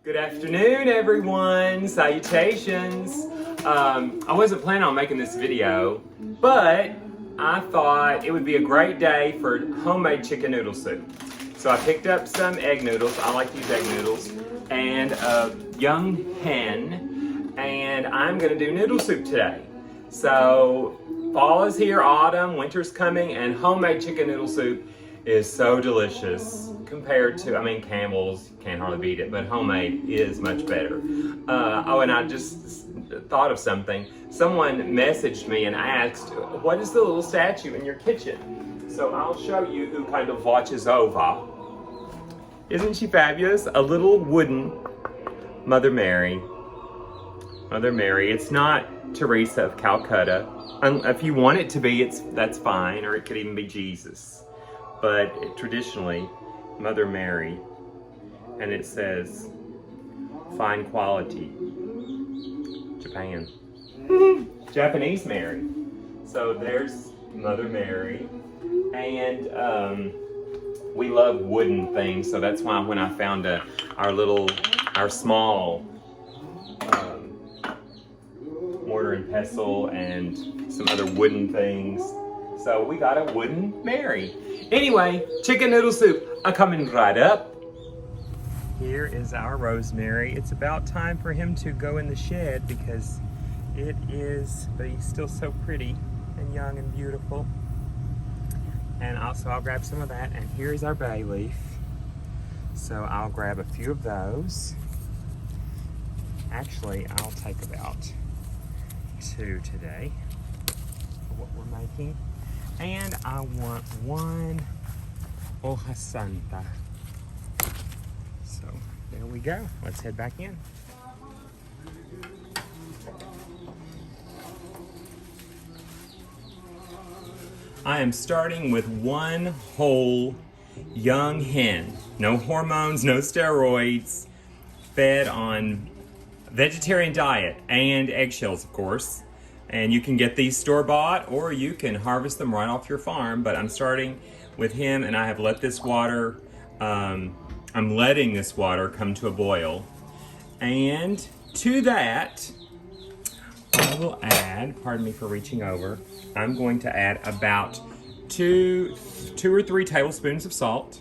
Good afternoon, everyone. Salutations. I wasn't planning on making this video, but I thought it would be a great day for homemade chicken noodle soup. So I picked up some egg noodles. I like to use egg noodles. And a young hen. And I'm gonna do noodle soup today. So fall is here, autumn, winter's coming, and homemade chicken noodle soup is so delicious compared to, Campbell's, can't hardly beat it, but homemade is much better. And I just thought of something. Someone messaged me and asked, what is the little statue in your kitchen? So I'll show you who kind of watches over. Isn't she fabulous? A little wooden Mother Mary. Mother Mary. It's not Teresa of Calcutta. If you want it to be, that's fine, or it could even be Jesus. But traditionally, Mother Mary, and it says, fine quality, Japan. Japanese Mary. So there's Mother Mary, and we love wooden things, so that's why when I found our small mortar and pestle and some other wooden things, so we got a wooden Mary. Anyway, chicken noodle soup, coming right up. Here is our Rosemary. It's about time for him to go in the shed because it is, but he's still so pretty and young and beautiful. And also I'll grab some of that, and here's our bay leaf. So I'll grab a few of those. Actually, I'll take about 2 today for what we're making. And I want 1 hoja santa. So there we go. Let's head back in. I am starting with 1 whole young hen. No hormones, no steroids, fed on vegetarian diet and eggshells, of course. And you can get these store-bought, or you can harvest them right off your farm. But I'm starting with him, and I have let this water, I'm letting this water come to a boil. And to that, I will add, pardon me for reaching over, I'm going to add about 2 or 3 tablespoons of salt.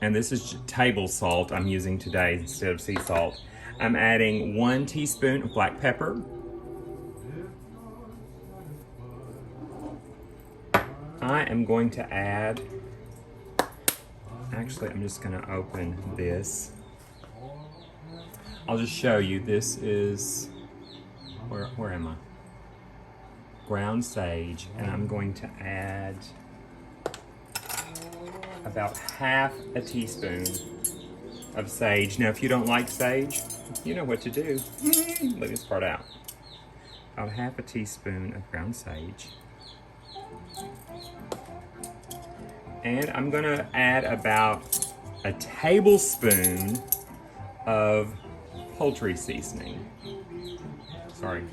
And this is table salt I'm using today instead of sea salt. I'm adding 1 teaspoon of black pepper. I am going to add, actually I'm just gonna open this. I'll just show you, this is, where am I? Ground sage, and I'm going to add about ½ a teaspoon of sage. Now, if you don't like sage, you know what to do. Leave this part out. About ½ a teaspoon of ground sage. And I'm gonna add about a tablespoon of poultry seasoning. Sorry,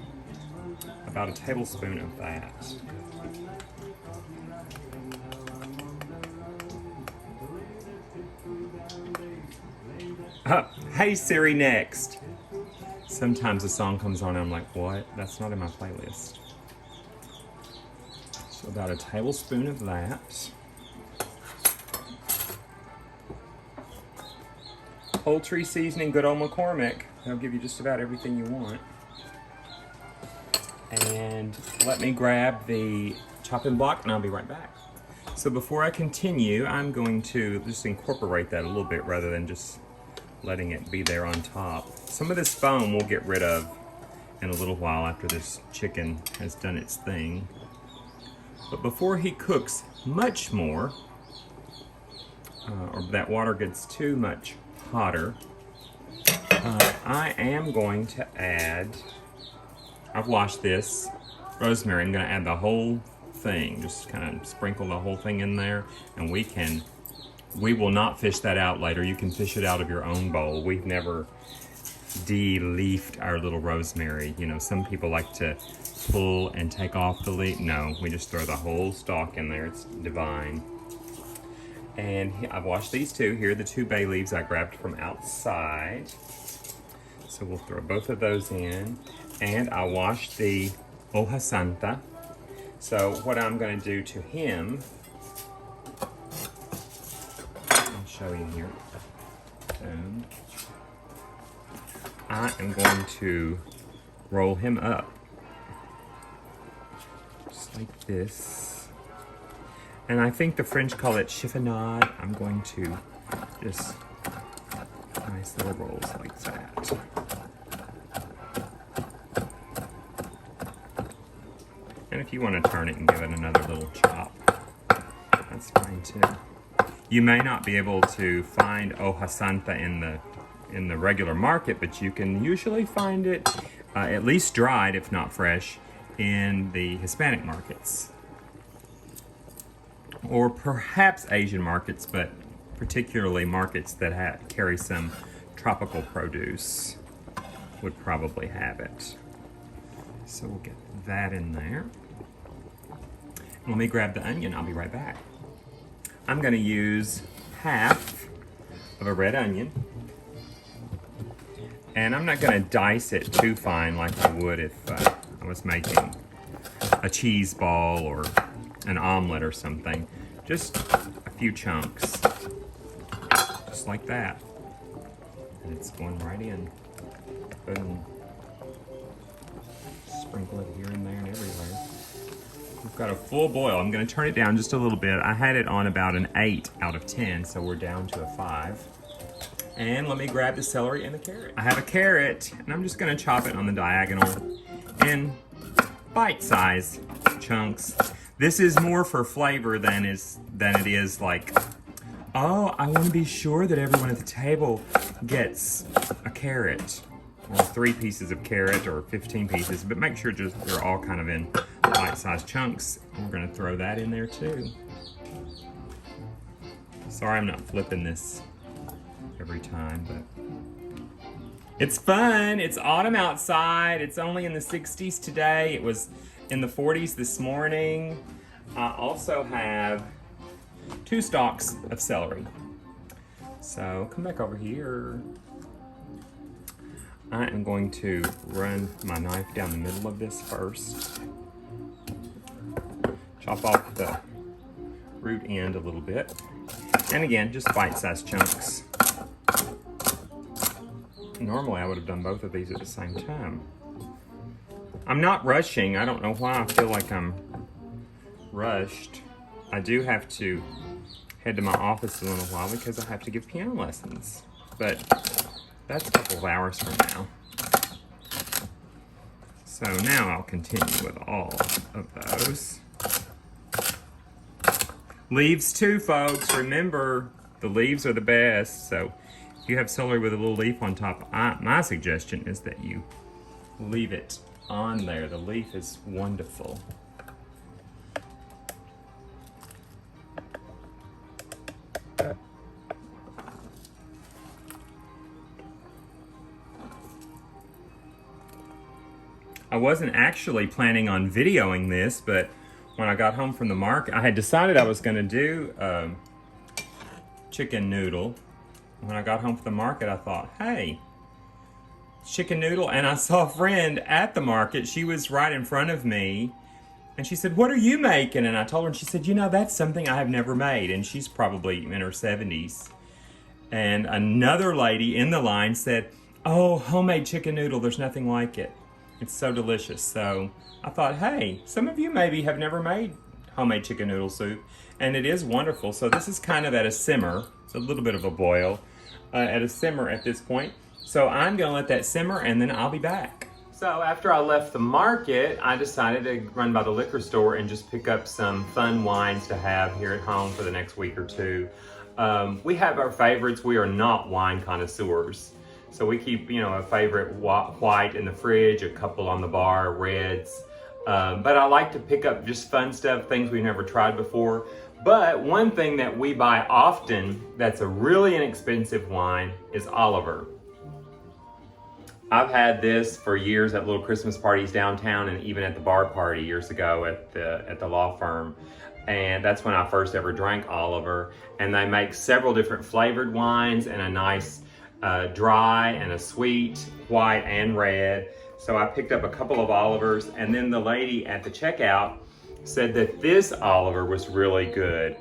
about a tablespoon of that. Hey Siri, next. Sometimes a song comes on and I'm like, what? That's not in my playlist. So about a tablespoon of that. Poultry seasoning, good old McCormick. They'll give you just about everything you want. And let me grab the chopping block and I'll be right back. So before I continue, I'm going to just incorporate that a little bit rather than just letting it be there on top. Some of this foam we'll get rid of in a little while after this chicken has done its thing. But before he cooks much more, or that water gets too much hotter, I am going to add, I've washed this rosemary. I'm going to add the whole thing, just kind of sprinkle the whole thing in there, and we will not fish that out later. You can fish it out of your own bowl. We've never de-leafed our little rosemary. You know, some people like to pull and take off the leaf. No, we just throw the whole stalk in there. It's divine. And I've washed these two. Here are the 2 bay leaves I grabbed from outside. So we'll throw both of those in. And I washed the hoja santa. So what I'm going to do to him, I'll show you here. And I am going to roll him up. Just like this. And I think the French call it chiffonade. I'm going to just nice little rolls like that. And if you want to turn it and give it another little chop, that's fine too. You may not be able to find hoja santa in the regular market, but you can usually find it at least dried, if not fresh, in the Hispanic markets. Or perhaps Asian markets, but particularly markets that carry some tropical produce would probably have it. So we'll get that in there. Let me grab the onion, I'll be right back. I'm gonna use half of a red onion. And I'm not gonna dice it too fine like I would if I was making a cheese ball or an omelet or something. Just a few chunks, just like that. And it's going right in. Boom. Sprinkle it here and there and everywhere. We've got a full boil. I'm gonna turn it down just a little bit. I had it on about an 8 out of 10, so we're down to a 5. And let me grab the celery and the carrot. I have a carrot, and I'm just gonna chop it on the diagonal in bite-sized chunks. This is more for flavor than it is like, oh, I want to be sure that everyone at the table gets a carrot, or 3 pieces of carrot, or 15 pieces, but make sure just they're all kind of in bite-sized chunks. We're gonna throw that in there too. Sorry I'm not flipping this every time, but it's fun. It's autumn outside. It's only in the 60s today. It was in the 40s this morning. I also have 2 stalks of celery. So come back over here. I am going to run my knife down the middle of this first. Chop off the root end a little bit. And again, just bite-sized chunks. Normally I would have done both of these at the same time. I'm not rushing. I don't know why I feel like I'm rushed. I do have to head to my office in a little while because I have to give piano lessons. But that's a couple of hours from now. So now I'll continue with all of those. Leaves too, folks. Remember, the leaves are the best. So if you have celery with a little leaf on top, my suggestion is that you leave it on there. The leaf is wonderful. I wasn't actually planning on videoing this, but when I got home from the market, I had decided I was going to do chicken noodle. When I got home from the market, I thought, hey, chicken noodle. And I saw a friend at the market. She was right in front of me. And she said, what are you making? And I told her, and she said, you know, that's something I have never made. And she's probably in her 70s. And another lady in the line said, oh, homemade chicken noodle. There's nothing like it. It's so delicious. So I thought, hey, some of you maybe have never made homemade chicken noodle soup. And it is wonderful. So this is kind of at a simmer. It's a little bit of a boil at a simmer at this point. So I'm going to let that simmer and then I'll be back. So after I left the market, I decided to run by the liquor store and just pick up some fun wines to have here at home for the next week or two. We have our favorites. We are not wine connoisseurs. So we keep, you know, a favorite white in the fridge, a couple on the bar, reds. But I like to pick up just fun stuff, things we've never tried before. But one thing that we buy often that's a really inexpensive wine is Oliver. I've had this for years at little Christmas parties downtown and even at the bar party years ago at the law firm. and that's when I first ever drank Oliver. And they make several different flavored wines and a nice dry and a sweet, white and red. So I picked up a couple of Olivers, and then the lady at the checkout said that this Oliver was really good.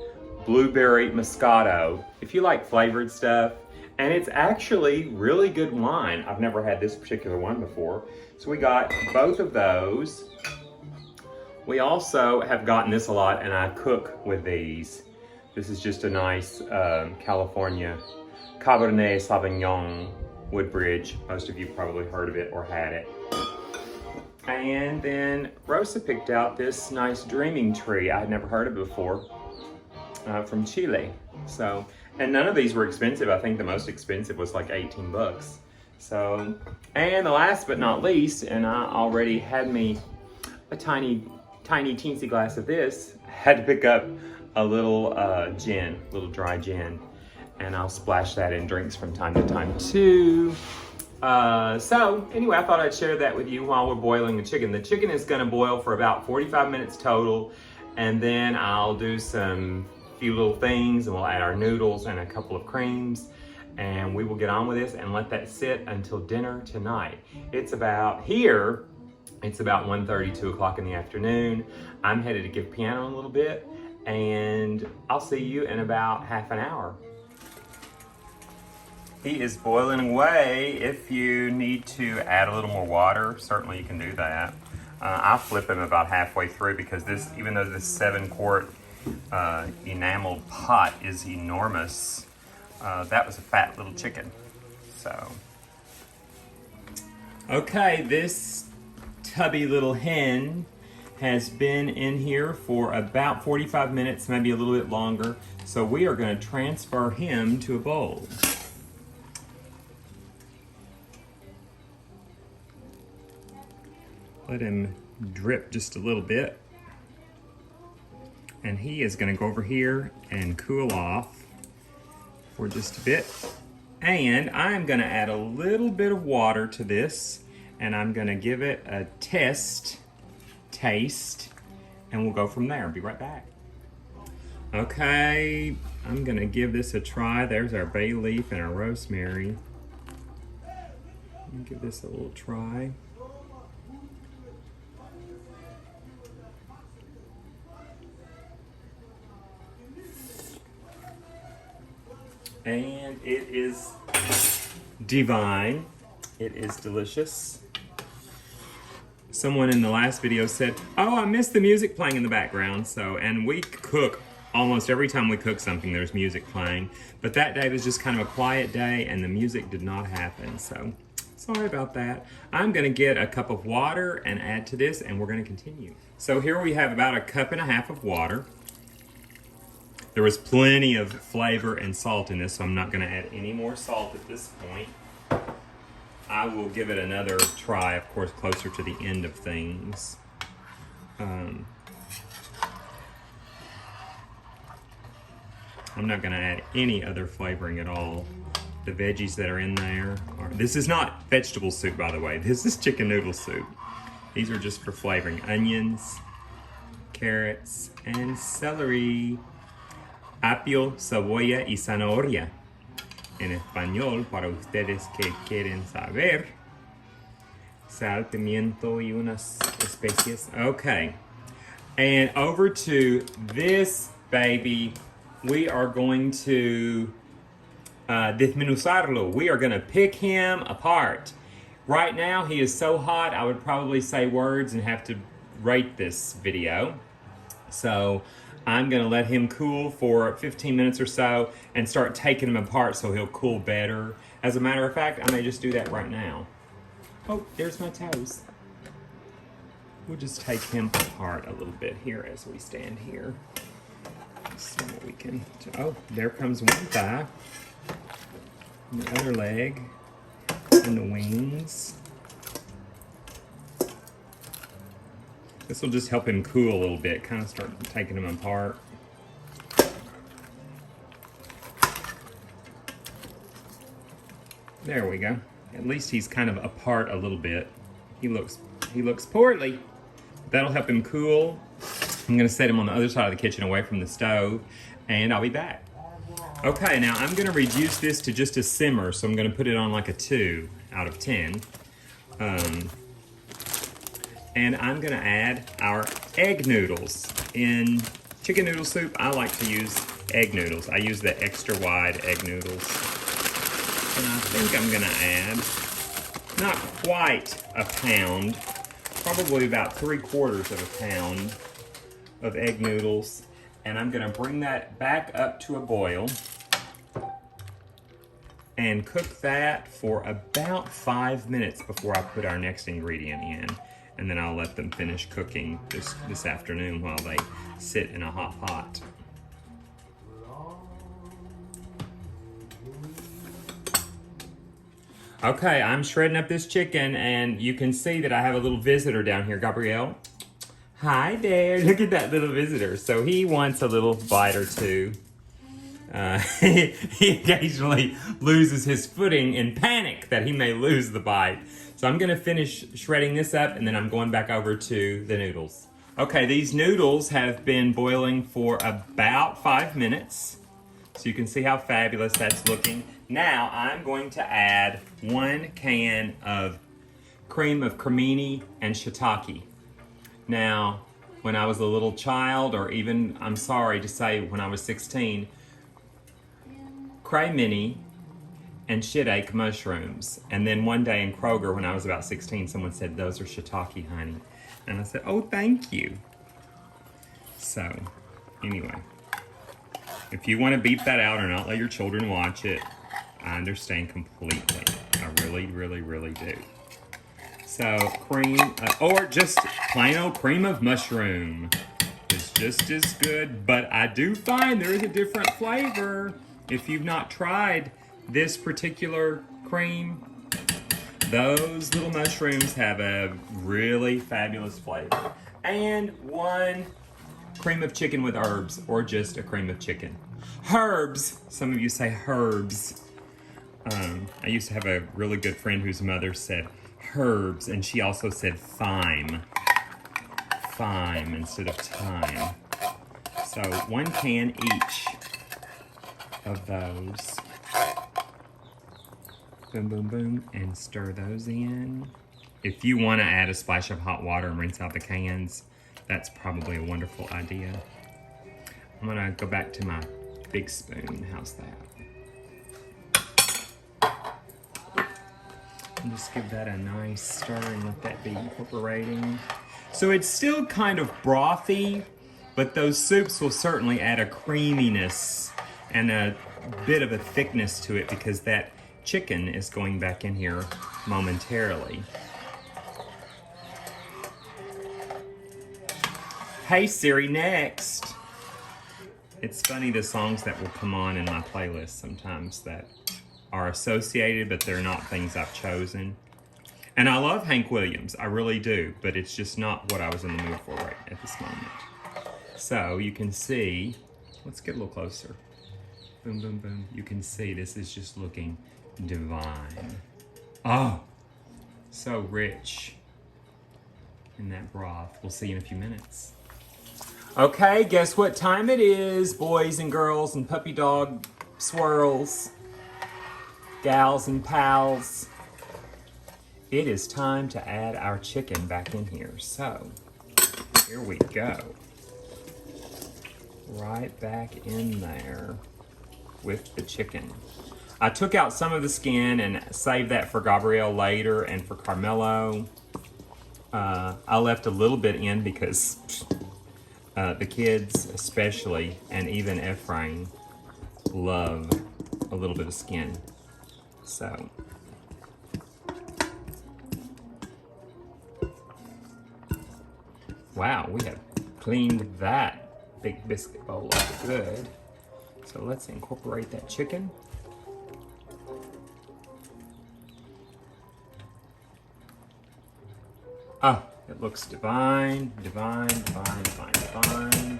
Blueberry Moscato, if you like flavored stuff. And it's actually really good wine. I've never had this particular one before. So we got both of those. We also have gotten this a lot, and I cook with these. This is just a nice California Cabernet Sauvignon Woodbridge. Most of you probably heard of it or had it. And then Rosa picked out this nice Dreaming Tree. I had never heard of it before, from Chile. So, and none of these were expensive. I think the most expensive was like 18 bucks. So, and the last but not least, and I already had me a tiny teensy glass of this, had to pick up a little gin, little dry gin, and I'll splash that in drinks from time to time too. So anyway, I thought I'd share that with you while we're boiling the chicken. The chicken is gonna boil for about 45 minutes total, and then I'll do some few little things, and we'll add our noodles and a couple of creams, and we will get on with this and let that sit until dinner tonight. It's about 1:30, 2 o'clock in the afternoon. I'm headed to give piano a little bit, and I'll see you in about half an hour. He is boiling away. If you need to add a little more water, certainly you can do that. I'll flip him about halfway through, because this, even though this 7-quart enameled pot is enormous, that was a fat little chicken. So, okay, this tubby little hen has been in here for about 45 minutes, maybe a little bit longer. So we are going to transfer him to a bowl. Let him drip just a little bit. And he is going to go over here and cool off for just a bit. And I'm going to add a little bit of water to this, and I'm going to give it a taste, and we'll go from there. Be right back. Okay, I'm going to give this a try. There's our bay leaf and our rosemary. Let me give this a little try. And it is divine. It is delicious. Someone in the last video said, oh, I missed the music playing in the background. So, and we cook, almost every time we cook something, there's music playing. But that day was just kind of a quiet day, and the music did not happen. So, sorry about that. I'm gonna get a cup of water and add to this, and we're gonna continue. So here we have about 1.5 cups of water. There was plenty of flavor and salt in this, so I'm not going to add any more salt at this point. I will give it another try, of course, closer to the end of things. I'm not going to add any other flavoring at all. The veggies that are in there are... This is not vegetable soup, by the way. This is chicken noodle soup. These are just for flavoring. Onions, carrots, and celery. Apio, cebolla y zanahoria. En español, para ustedes que quieren saber. Sal, pimiento, y unas especies. Okay. And over to this baby, we are going to desmenuzarlo. We are going to pick him apart. Right now, he is so hot, I would probably say words and have to rate this video. So I'm gonna let him cool for 15 minutes or so and start taking him apart so he'll cool better. As a matter of fact, I may just do that right now. Oh, there's my toes. We'll just take him apart a little bit here as we stand here. Let's see what we can do. Oh, there comes one thigh. And the other leg. And the wings. This will just help him cool a little bit, kind of start taking him apart. There we go. At least he's kind of apart a little bit. He looks poorly. That'll help him cool. I'm gonna set them on the other side of the kitchen away from the stove, and I'll be back. Okay, now I'm gonna reduce this to just a simmer, so I'm gonna put it on like a 2 out of 10. And I'm gonna add our egg noodles. In chicken noodle soup, I like to use egg noodles. I use the extra wide egg noodles. And I think I'm gonna add, not quite a pound, probably about 3/4 of a pound of egg noodles. And I'm gonna bring that back up to a boil and cook that for about 5 minutes before I put our next ingredient in. And then I'll let them finish cooking this afternoon while they sit in a hot pot. Okay, I'm shredding up this chicken, and you can see that I have a little visitor down here, Gabrielle. Hi there, look at that little visitor. So he wants a little bite or two. He occasionally loses his footing in panic that he may lose the bite. So I'm gonna finish shredding this up, and then I'm going back over to the noodles. Okay, these noodles have been boiling for about 5 minutes. So you can see how fabulous that's looking. Now I'm going to add 1 can of cream of cremini and shiitake. Now, when I was a little child, or even, I'm sorry to say, when I was 16, cremini and shiitake mushrooms. And then one day in Kroger, when I was about 16, someone said, "Those are shiitake, honey." And I said, "Oh, thank you." So, anyway, if you want to beep that out or not let your children watch it, I understand completely. I really, really, really do. So, cream, or just plain old cream of mushroom is just as good, but I do find there is a different flavor. If you've not tried this particular cream, those little mushrooms have a really fabulous flavor. And 1 cream of chicken with herbs, or just a cream of chicken. Herbs, some of you say herbs. I used to have a really good friend whose mother said herbs, and she also said thyme. Thyme instead of thyme. So 1 can each of those. Boom, boom, boom, and stir those in. If you want to add a splash of hot water and rinse out the cans, that's probably a wonderful idea. I'm gonna go back to my big spoon. How's that? And just give that a nice stir and let that be incorporating. So it's still kind of brothy, but those soups will certainly add a creaminess and a bit of a thickness to it, because that chicken is going back in here momentarily. Hey Siri, next. It's funny the songs that will come on in my playlist sometimes that are associated, but they're not things I've chosen. And I love Hank Williams, I really do, but it's just not what I was in the mood for right at this moment. So you can see, let's get a little closer. Boom, boom, boom. You can see this is just looking divine. Oh, so rich in that broth. We'll see you in a few minutes. Okay, guess what time it is, boys and girls and puppy dog swirls, gals and pals. It is time to add our chicken back in here. So, here we go. Right back in there with the chicken. I took out some of the skin and saved that for Gabrielle later and for Carmelo. I left a little bit in because the kids especially, and even Ephraim, love a little bit of skin. So, wow, we have cleaned that big biscuit bowl up good. So let's incorporate that chicken. Oh, it looks divine, divine, divine, divine, divine.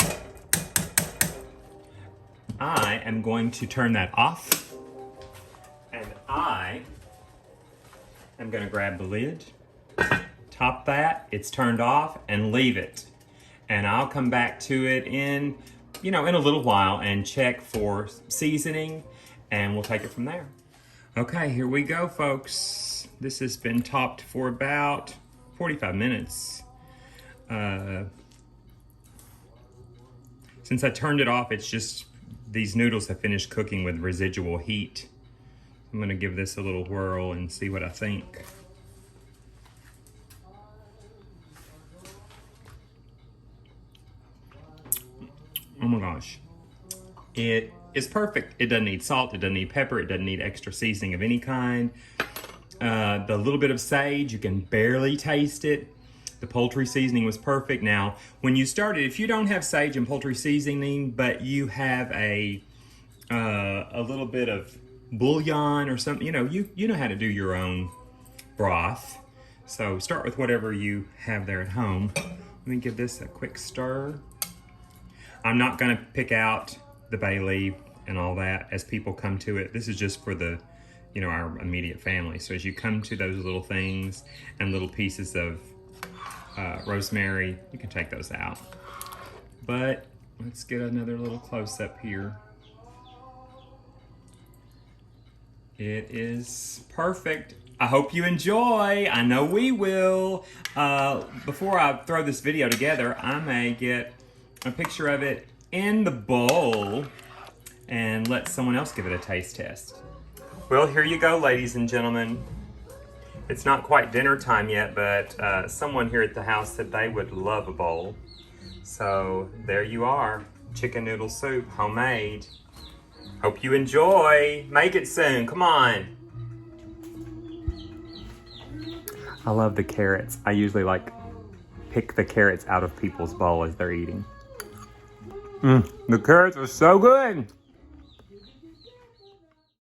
I am going to turn that off, and I am going to grab the lid, top that, it's turned off, and leave it. and I'll come back to it in a little while and check for seasoning, and we'll take it from there. Okay, here we go, folks. This has been topped for about 45 minutes. Since I turned it off, it's just these noodles have finished cooking with residual heat. I'm gonna give this a little whirl and see what I think. Oh my gosh. It is perfect. It doesn't need salt, it doesn't need pepper, it doesn't need extra seasoning of any kind. The little bit of sage, you can barely taste it. The poultry seasoning was perfect. Now, when you started, if you don't have sage and poultry seasoning, but you have a little bit of bouillon or something, you know how to do your own broth. So start with whatever you have there at home. Let me give this a quick stir. I'm not gonna pick out the bay leaf and all that as people come to it. This is just for the, our immediate family. So as you come to those little things and little pieces of rosemary, you can take those out. But let's get another little close up here. It is perfect. I hope you enjoy. I know we will. Before I throw this video together, I may get a picture of it in the bowl and let someone else give it a taste test. Well, here you go, ladies and gentlemen. It's not quite dinner time yet, but someone here at the house said they would love a bowl. So there you are, chicken noodle soup, homemade. Hope you enjoy. Make it soon, come on. I love the carrots. I usually pick the carrots out of people's bowl as they're eating. The carrots are so good.